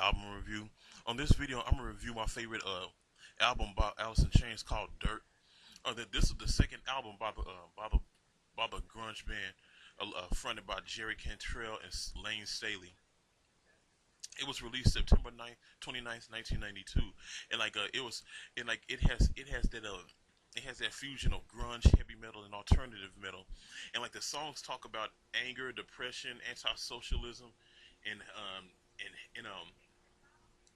album review. On this video, I'm gonna review my favorite album by Alice in Chains called Dirt. This is the second album by the grunge band, fronted by Jerry Cantrell and Lane Staley. It was released September 9th, 29th, 1992, and it has that fusion of grunge, heavy metal, and alternative metal, and like the songs talk about anger, depression, anti-socialism, and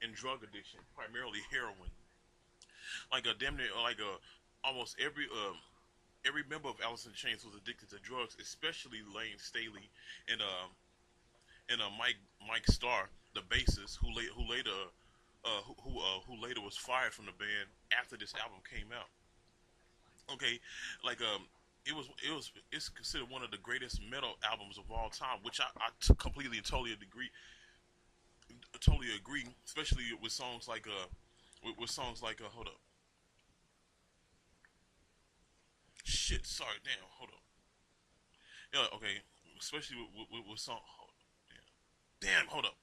and drug addiction, primarily heroin. Like a damn near like a almost every member of Alice in Chains was addicted to drugs, especially Lane Staley and Mike Starr, the bassist, who later was fired from the band after this album came out. Okay, like it's considered one of the greatest metal albums of all time, which I completely and totally agree, especially with songs like hold up, shit, sorry, damn, hold up, yeah, okay, especially with song, hold, damn, hold up,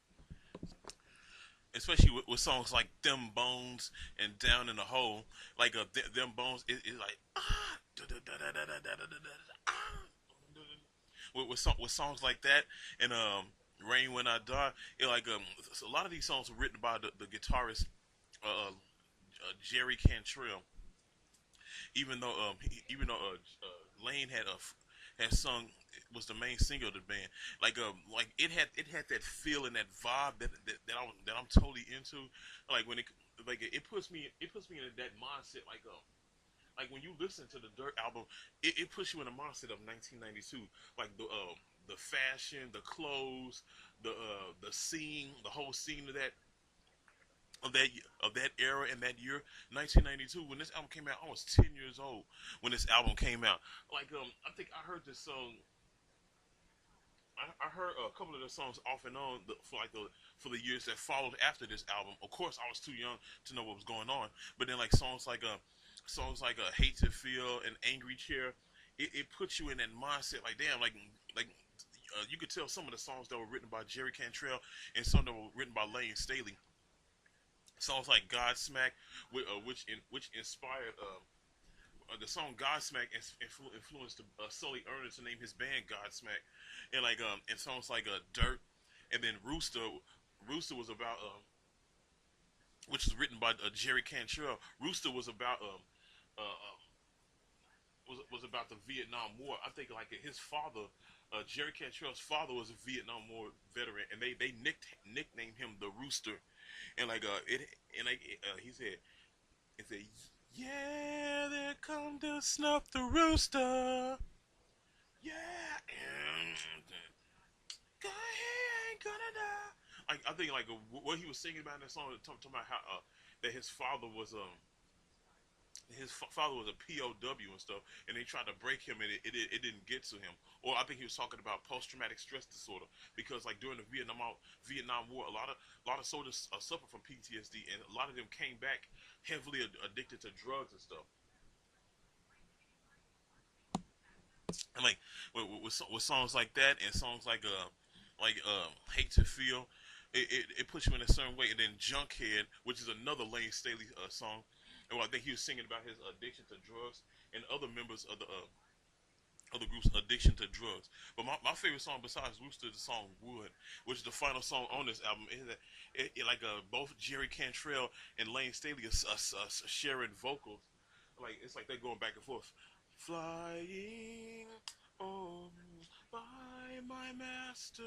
especially with songs like Them Bones and Down in the Hole, like Them Bones is like with songs like that and Rain When I Die, a lot of these songs were written by the guitarist Jerry Cantrell. Even though Lane had sung, was the main singer of the band. Like it had that feel and that vibe that I'm totally into. Like when it puts me in that mindset. Like when you listen to the Dirt album, it puts you in the mindset of 1992. Like the fashion, the clothes, the scene, the whole scene of that of that era and that year, 1992. When this album came out, I was 10 years old when this album came out. I think I heard this song. I heard a couple of the songs off and on for the years that followed after this album. Of course, I was too young to know what was going on. But then songs like Hate to Feel and Angry Chair, it puts you in that mindset. Like damn, you could tell some of the songs that were written by Jerry Cantrell and some that were written by Lane Staley. Songs like Godsmack, which inspired the song Godsmack influenced Sully Erna to name his band Godsmack, and songs like Dirt, and then Rooster was about which was written by Jerry Cantrell. Rooster was about the Vietnam War. I think like his father, Jerry Cantrell's father, was a Vietnam War veteran, and they nicknamed him the Rooster, and he said, yeah, there come to snuff the rooster. Yeah, and he ain't gonna die. I think what he was singing about in that song, talking about how that his father was a POW and stuff, and they tried to break him, and it didn't get to him. Or I think he was talking about post traumatic stress disorder because like during the Vietnam War, a lot of soldiers suffered from PTSD, and a lot of them came back heavily addicted to drugs and stuff. And like with songs like that and songs like Hate to Feel, it puts you in a certain way. And then Junkhead, which is another Lane Staley song, and I think he was singing about his addiction to drugs and other members of the other groups' addiction to drugs. But my favorite song besides Rooster is the song Wood, which is the final song on this album. Is that both Jerry Cantrell and Lane Staley are sharing vocals. Like it's like they're going back and forth. Flying on by my master.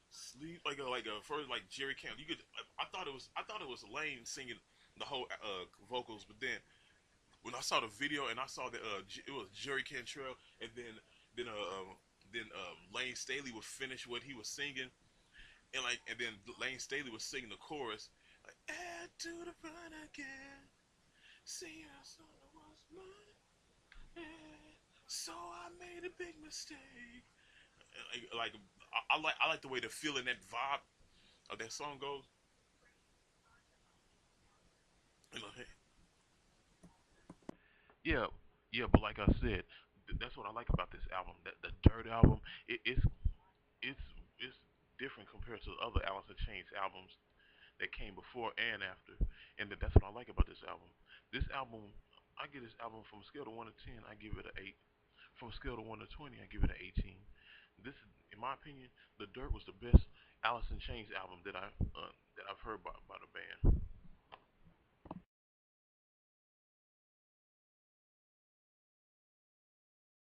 Sleep first like Jerry Cantrell. You could I thought it was Lane singing the whole vocals, but then when I saw the video and I saw that it was Jerry Cantrell, and then Lane Staley would finish what he was singing, and then Lane Staley was singing the chorus, like add to the fun again, see how son was mine, so I made a big mistake. I like the way the feeling that vibe of that song goes. Hey, yeah, yeah, but like I said, that's what I like about this album. That the Dirt album, it's it's different compared to the other Alice in Chains albums that came before and after, and that's what I like about this album. This album, I give this album from a scale of 1 to 10, I give it an 8. From a scale of 1 to 20, I give it an 18. This, in my opinion, The Dirt was the best Alice in Chains album that I've heard by the band.